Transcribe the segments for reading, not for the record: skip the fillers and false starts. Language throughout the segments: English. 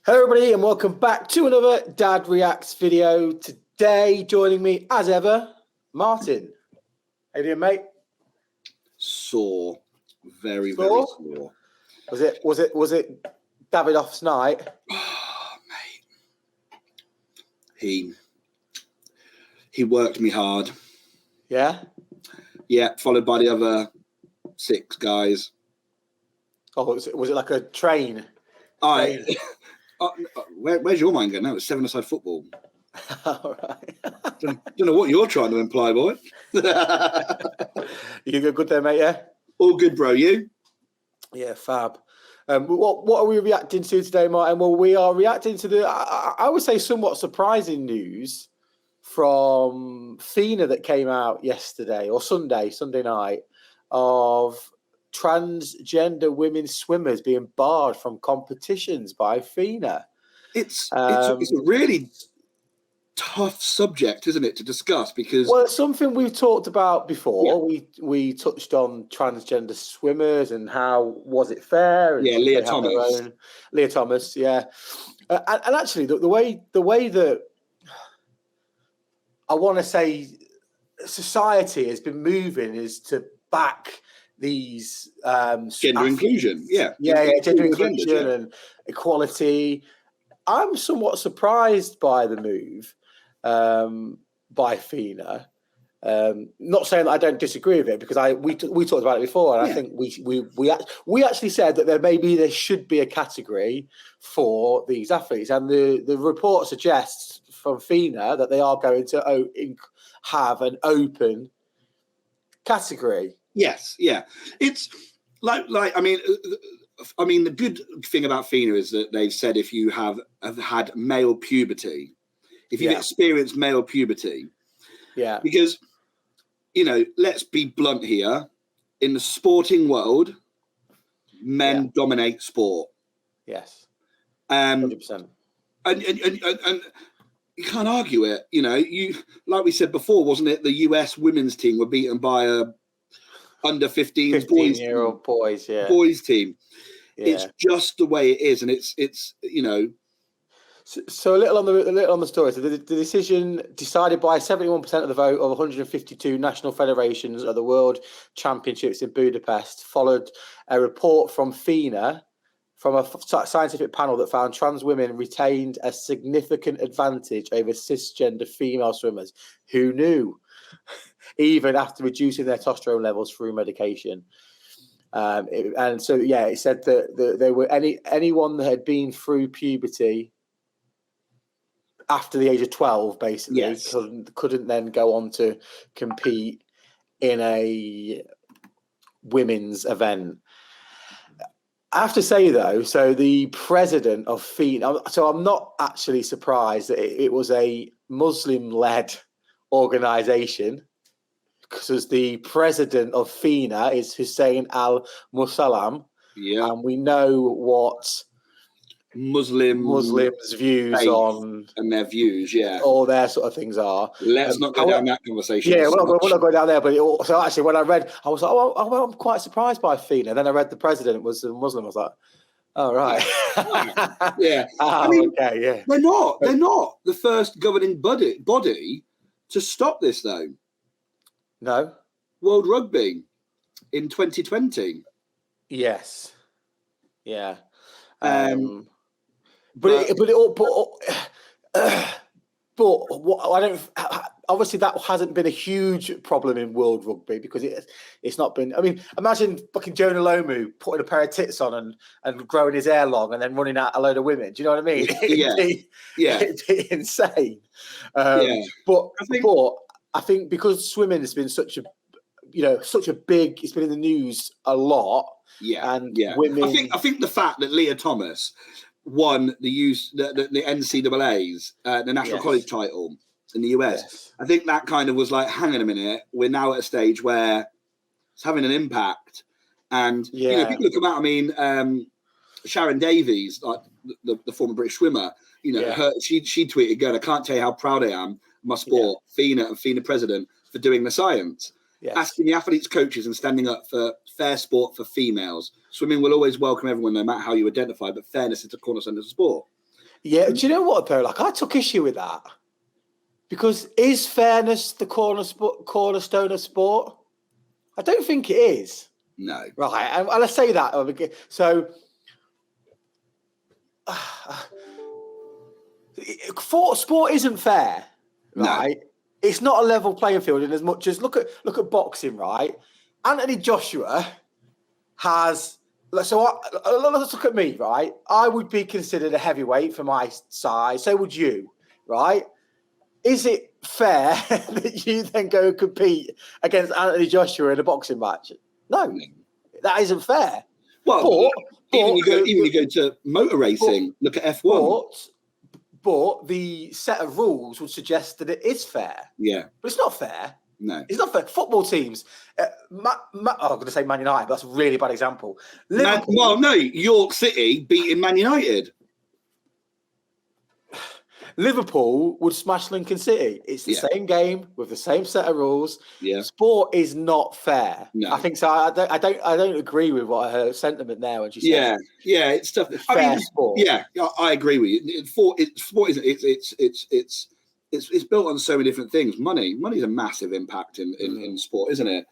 Hello everybody and welcome back to another Dad Reacts video. Today joining me as ever, Martin. How you doing, mate? Sore. Very Sore? very sore. Was it Davidoff's night? Oh, mate. He worked me hard. Yeah? Yeah, followed by the other 6 guys. Oh, was it like a train? Where's your mind going now? It's 7-a-side football. All right. Don't know what you're trying to imply, boy. You good there, mate? Yeah? All good, bro. You? Yeah, fab. What are we reacting to today, Martin? Well, we are reacting to the, I would say, somewhat surprising news from FINA that came out yesterday or Sunday night of transgender women swimmers being barred from competitions by FINA. It's a really tough subject, isn't it, to discuss? Because it's something we've talked about before. Yeah. We touched on transgender swimmers and how was it fair? And yeah, Lia Thomas. Lia Thomas, yeah. And actually, the way that I want to say society has been moving is to back these gender inclusion, gender inclusion and equality. I'm somewhat surprised by the move by FINA. Not saying that I don't disagree with it, because we talked about it before, and I think we actually said that there should be a category for these athletes, and the report suggests from FINA that they are going to have an open category. Yes, yeah. It's like I mean, the good thing about FINA is that they've said if you have had male puberty, if you've experienced male puberty, because, you know, let's be blunt here, in the sporting world, men dominate sport. Yes, 100%. And you can't argue it. You know, like we said before, wasn't it? The US women's team were beaten by a under 15-year-old boys team. Yeah. It's just the way it is, and it's you know. So a little on the story. So the decision decided by 71% of the vote of 152 national federations at the World Championships in Budapest followed a report from FINA, from a scientific panel, that found trans women retained a significant advantage over cisgender female swimmers. Who knew? Even after reducing their testosterone levels through medication. And so, yeah, it said that there were anyone that had been through puberty after the age of 12, basically, couldn't then go on to compete in a women's event. I have to say, though, so the president of FINA, so I'm not actually surprised that it was a Muslim-led organization, because the president of FINA is Hussein Al-Musallam, and we know what Muslims' views on and their views, all their sort of things are. Let's not go down that conversation. Yeah, we're not going down there. But so actually, when I read, I was like, oh, I'm quite surprised by FINA. And then I read the president was a Muslim. I was like, oh, right. Yeah. I mean, okay, yeah. They're not the first governing body to stop this, though. No. World Rugby in 2020. Yes. Yeah. But what I don't. Obviously, that hasn't been a huge problem in World Rugby, because it's not been. I mean, imagine fucking Jonah Lomu putting a pair of tits on and growing his hair long and then running out a load of women. Do you know what I mean? It'd be insane. But I think because swimming has been such a big. It's been in the news a lot. Women. I think the fact that Lia Thomas won the NCAA's, the National College title in the US, I think that kind of was like, hang on a minute, we're now at a stage where it's having an impact. And you know, people have come out. I mean, Sharon Davies, like the former British swimmer, you know, she tweeted, "Good, I can't tell you how proud I am of my sport, FINA and FINA president, for doing the science." Asking the athletes, coaches, and standing up for fair sport for females. Swimming will always welcome everyone, no matter how you identify, but fairness is the cornerstone of the sport. Yeah, do you know what though? Like, I took issue with that because is fairness the cornerstone of sport? I don't think it is. No. Right, and I say that so. Sport isn't fair, right? No. It's not a level playing field in as much as look at boxing, right? Anthony Joshua has. So let's look at me, right? I would be considered a heavyweight for my size. So would you, right? Is it fair that you then go compete against Anthony Joshua in a boxing match? No, that isn't fair. Well, even you go to motor racing, look at F1. But the set of rules would suggest that it is fair. Yeah. But it's not fair. No. It's not fair. Football teams, I'm going to say Man United, but that's a really bad example. York City beating Man United. Liverpool would smash Lincoln City. It's the same game with the same set of rules. Yeah. Sport is not fair. No. I think so. I don't agree with what her sentiment there when she said. Yeah, it's tough. Fair sport. Yeah, I agree with you. Sport it's built on so many different things. Money's a massive impact in sport, isn't it?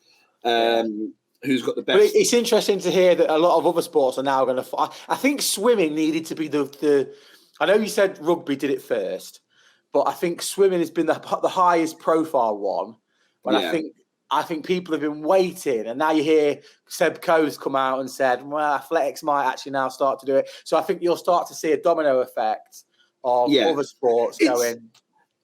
Who's got the best? But it's interesting to hear that a lot of other sports are now going to. I think swimming needed to be the. I know you said rugby did it first, but I think swimming has been the highest profile one. But I think people have been waiting, and now you hear Seb Coe's come out and said, "Well, athletics might actually now start to do it." So I think you'll start to see a domino effect of other sports going.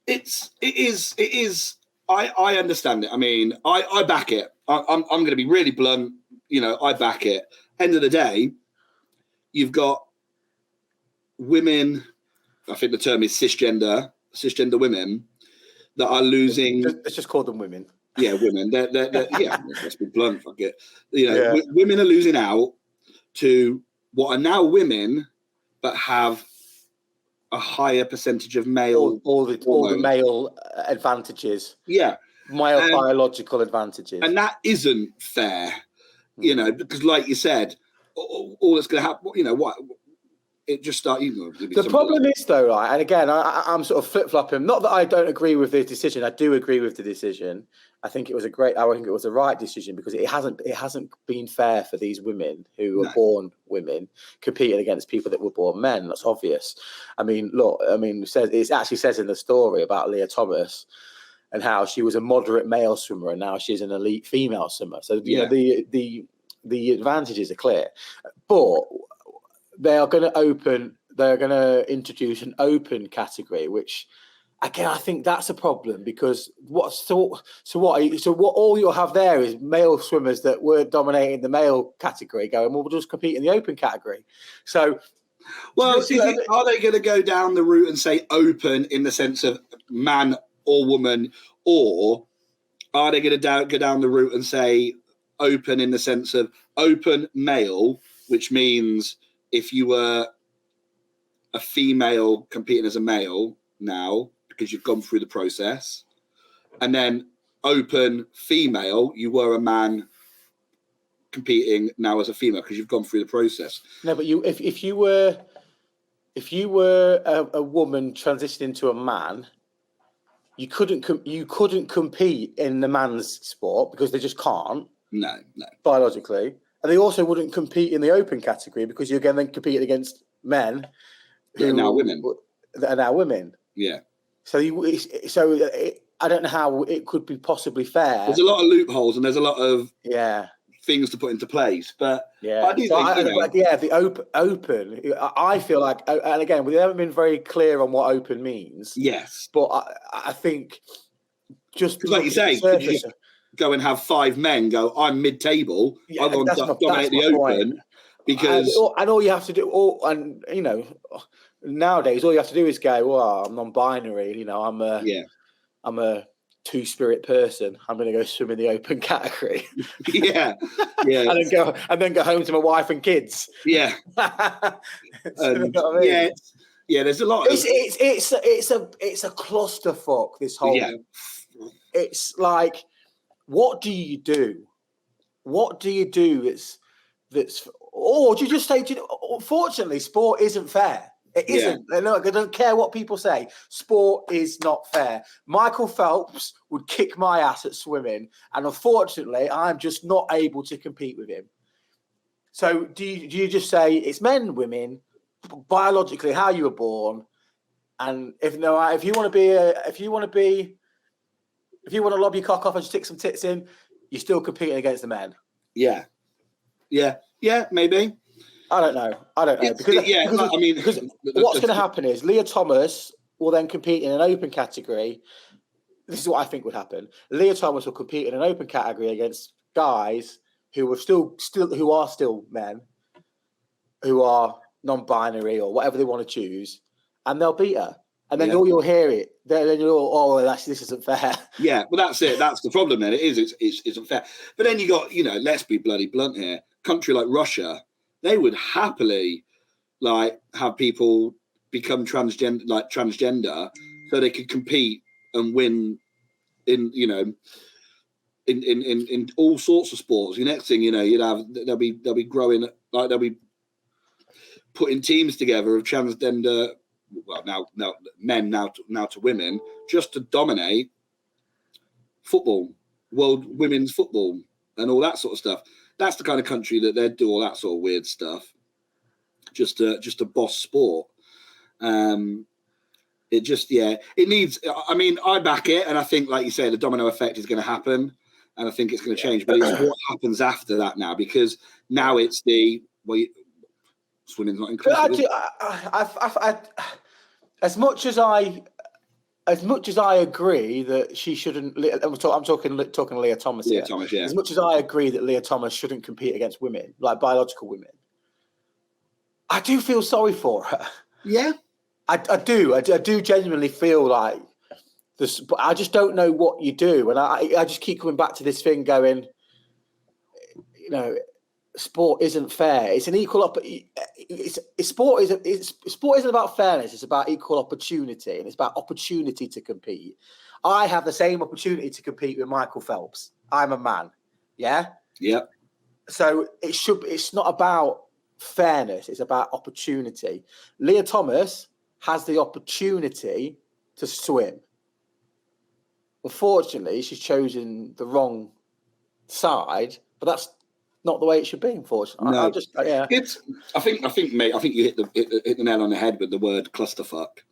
It is. I understand it. I mean, I back it. I'm going to be really blunt. I back it. End of the day, you've got women, I think the term is cisgender women that are losing. Let's just call them women. Yeah, women. They're let's be blunt. Fuck it. Women are losing out to what are now women, but have a higher percentage of male. All the male advantages. Yeah. Male biological advantages. And that isn't fair, because like you said, all that's going to happen, what? It just started. The problem is, though, right? And again, I'm sort of flip-flopping. Not that I don't agree with the decision. I do agree with the decision. I think it was the right decision because it hasn't been fair for these women who were born women competing against people that were born men. That's obvious. I mean, look. It actually says in the story about Lia Thomas and how she was a moderate male swimmer and now she's an elite female swimmer. So the advantages are clear, but they're going to introduce an open category, which again, I think that's a problem because what all you'll have there is male swimmers that were dominating the male category going, well, we'll just compete in the open category. So, are they going to go down the route and say open in the sense of man or woman, or are they going to go down the route and say open in the sense of open male, which means if you were a female competing as a male now, because you've gone through the process, and then open female, you were a man competing now as a female because you've gone through the process. No, but if you were a woman transitioning to a man, you couldn't compete in the man's sport because they just can't. No. Biologically. And they also wouldn't compete in the open category because you're then competing against men who are now women. That are now women. Yeah. So I don't know how it could be possibly fair. There's a lot of loopholes and there's a lot of things to put into place. But I do think the open. I feel like, and again, we haven't been very clear on what open means. Yes. But I think just like you say, go and have 5 men go, I'm mid-table, I'm going to dominate the open point. Because and all you have to do, nowadays all you have to do is go, well, I'm non-binary, I'm a two-spirit person, I'm going to go swim in the open category. yeah and then go home to my wife and kids. Yeah. You know what I mean? Yeah, there's a lot of it's a clusterfuck, this whole it's like, what do you do? Or do you just say, unfortunately, sport isn't fair. It isn't. Look, I don't care what people say. Sport is not fair. Michael Phelps would kick my ass at swimming, and unfortunately, I'm just not able to compete with him. So do you just say it's men, women, biologically how you were born, and if you want to lob your cock off and stick some tits in, you're still competing against the men. Yeah, maybe. I don't know because what's going to happen is Lia Thomas will then compete in an open category. This is what I think would happen. Lia Thomas will compete in an open category against guys who are still men, who are non-binary or whatever they want to choose, and they'll beat her. And then you'll hear it. Then you'll this isn't fair. Yeah, well, that's it. That's the problem. Then it isn't fair. But then you got, let's be bloody blunt here. Country like Russia, they would happily have people become transgender, so they could compete and win in all sorts of sports. The next thing they'll be growing, they'll be putting teams together of transgender. Well, now men now to women, just to dominate football, world women's football, and all that sort of stuff. That's the kind of country that they'd do all that sort of weird stuff, just to boss sport. It needs. I mean, I back it, and I think, like you say, the domino effect is going to happen, and I think it's going to change. But it's what happens after that now, because now it's swimming's not inclusive. As much as I agree that she shouldn't, I'm talking Lia Thomas here. Thomas, yeah. As much as I agree that Lia Thomas shouldn't compete against women, like biological women, I do feel sorry for her. Yeah, I do genuinely feel like this, but I just don't know what you do, and I just keep coming back to this thing, going, sport isn't fair. It's an equal sport isn't about fairness. It's about equal opportunity, and it's about opportunity to compete. I have the same opportunity to compete with Michael Phelps. I'm a man. Yeah. Yep. So it's not about fairness. It's about opportunity. Lia Thomas has the opportunity to swim. Unfortunately, she's chosen the wrong side, but that's not the way it should be, unfortunately. No. I think you hit the nail on the head with the word clusterfuck.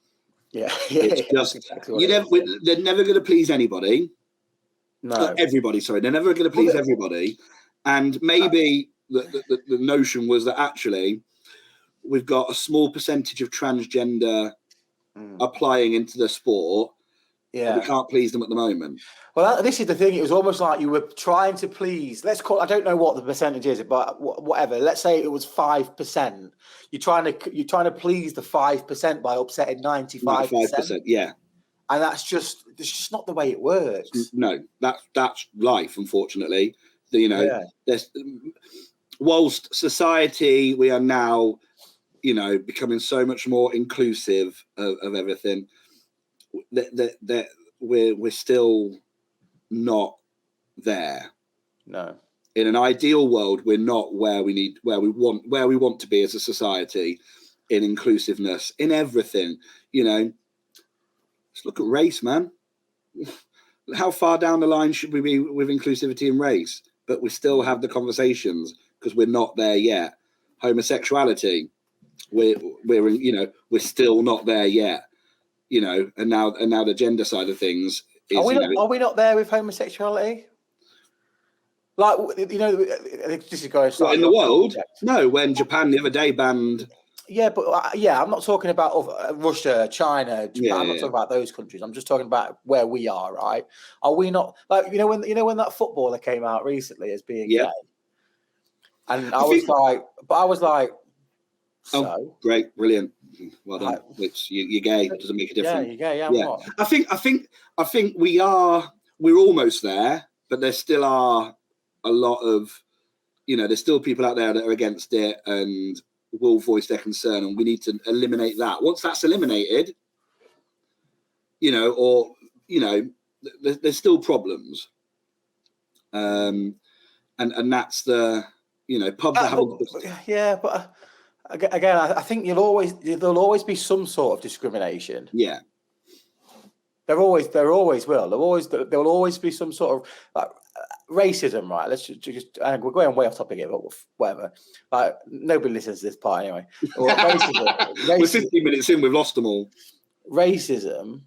Yeah. It's just exactly they're never going to please anybody. No, everybody. Sorry, they're never going to please everybody. And maybe the notion was that actually we've got a small percentage of transgender applying into the sport. Yeah, we can't please them at the moment. Well, this is the thing. It was almost like you were trying to please. I don't know what the percentage is, but whatever. Let's say it was 5%. You're trying to please the 5% by upsetting 95%. Yeah, and it's just not the way it works. No, that's life, unfortunately. Whilst society, we are now, becoming so much more inclusive of everything. That we're still not there. No. In an ideal world, we're not where we want to be as a society, in inclusiveness, in everything. Let's look at race, man. How far down the line should we be with inclusivity in race? But we still have the conversations because we're not there yet. Homosexuality, we're still not there yet. And now the gender side of things is. Are we not there with homosexuality? Like, this is going in the world. No, when Japan the other day banned. Yeah, but I'm not talking about Russia, China, Japan. I'm not talking about those countries. I'm just talking about where we are. Right? Are we not when that footballer came out recently as being gay? And I was like. So. Oh, great, brilliant, well done. You're gay, doesn't make a difference. Yeah, you're gay. Yeah. What? I think we're almost there, but there still are a lot of, there's still people out there that are against it and will voice their concern, and we need to eliminate that. Once that's eliminated, there's still problems, and that's the pubs that haven't. Yeah, but. Again, I think there'll always be some sort of discrimination. Yeah. There always will. There will always be some sort of like racism, right? Let's just we're going way off topic here, but whatever. Like nobody listens to this part anyway. Or racism. We're 15 minutes in, we've lost them all. Racism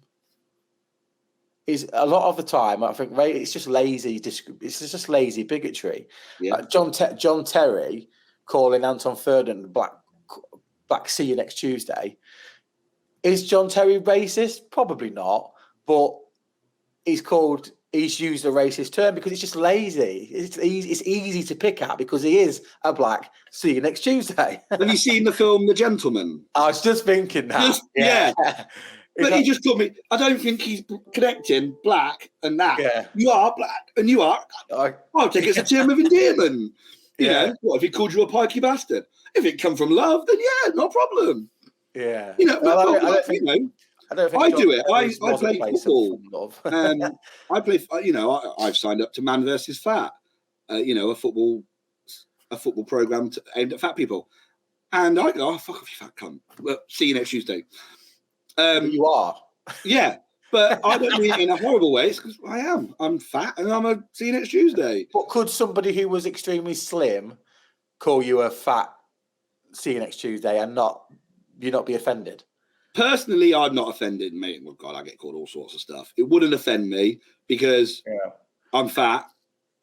is a lot of the time, I think, it's just lazy. It's just lazy bigotry. Yeah. Like John Terry calling Anton Ferdinand black. See you next Tuesday. Is John Terry racist? Probably not. But he's used a racist term because it's just lazy. It's easy to pick at because he is a black. See you next Tuesday. Have you seen the film The Gentleman? I was just thinking that. Yeah. But he just told me, I don't think he's connecting black and that. Yeah. You are black and you are. I'll take it as a term of endearment. You know, what if he called you a pikey bastard? If it come from love, then yeah, no problem. Yeah. You know, well, I don't think I do it. I play football. I play. You know, I've signed up to Man versus Fat. You know, a football program aimed at fat people, and I go, oh fuck off, you fat cunt. Well, see you next Tuesday. You are. Yeah, but I don't mean it in a horrible way. It's because I'm fat, and I'm a see you next Tuesday. But could somebody who was extremely slim call you a fat see you next Tuesday and you not be offended? Personally, I'm not offended, mate. Well, God, I get called all sorts of stuff. It wouldn't offend me because I'm fat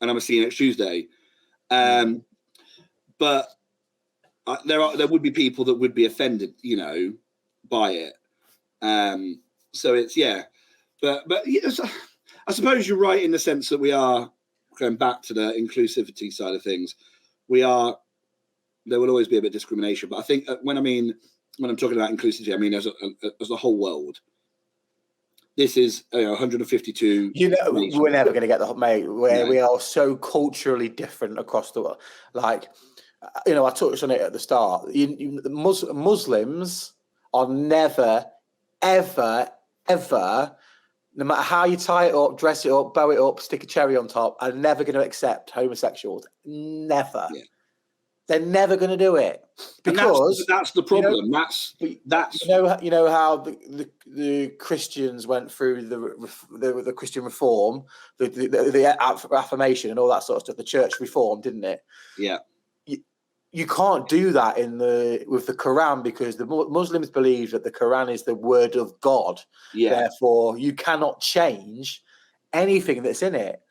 and I'm a see you next Tuesday. But there would be people that would be offended, you know, by it. So it's but yes, I suppose you're right in the sense that we are going back to the inclusivity side of things. There will always be a bit of discrimination, but I think when I'm talking about inclusivity, I mean as a whole world. This is 152. You know, we're never going to get we are so culturally different across the world. Like, you know, I touched on it at the start. Muslims are never, ever, ever, no matter how you tie it up, dress it up, bow it up, stick a cherry on top, are never going to accept homosexuals. Never. Yeah. They're never going to do it because that's the problem. That's you know how the Christians went through the Christian reform, the affirmation and all that sort of stuff. The church reform, didn't it? Yeah. You can't do that with the Quran because the Muslims believe that the Quran is the word of God. Yeah. Therefore, you cannot change anything that's in it.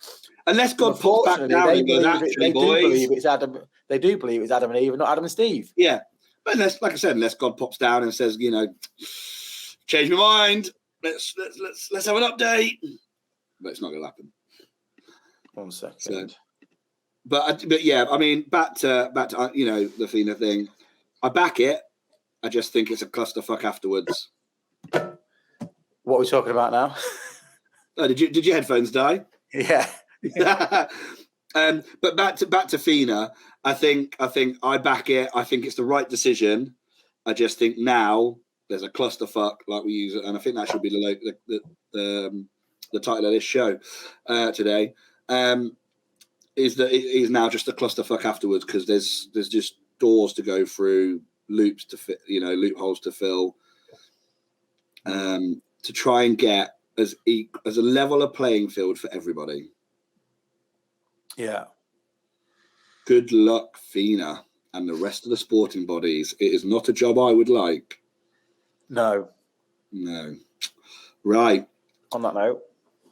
Unless God puts back down and goes, actually, boys. They do believe it's Adam and Eve and not Adam and Steve. Yeah. But unless God pops down and says, you know, change my mind. Let's have an update. But it's not going to happen. 1 second. So, but yeah, I mean, back to you know, the FINA thing. I back it. I just think it's a clusterfuck afterwards. What are we talking about now? Oh, did your headphones die? Yeah. But back to FINA, I think I back it. I think it's the right decision. I just think now there's a clusterfuck like we use it, and I think that should be the title of this show today. Is that it is now just a clusterfuck afterwards because there's just doors to go through, loops to fit, you know, loopholes to fill, to try and get as a level of playing field for everybody. Yeah. Good luck, FINA, and the rest of the sporting bodies. It is not a job I would like. No. Right. On that note.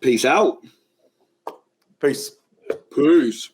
Peace out. Peace. Peace.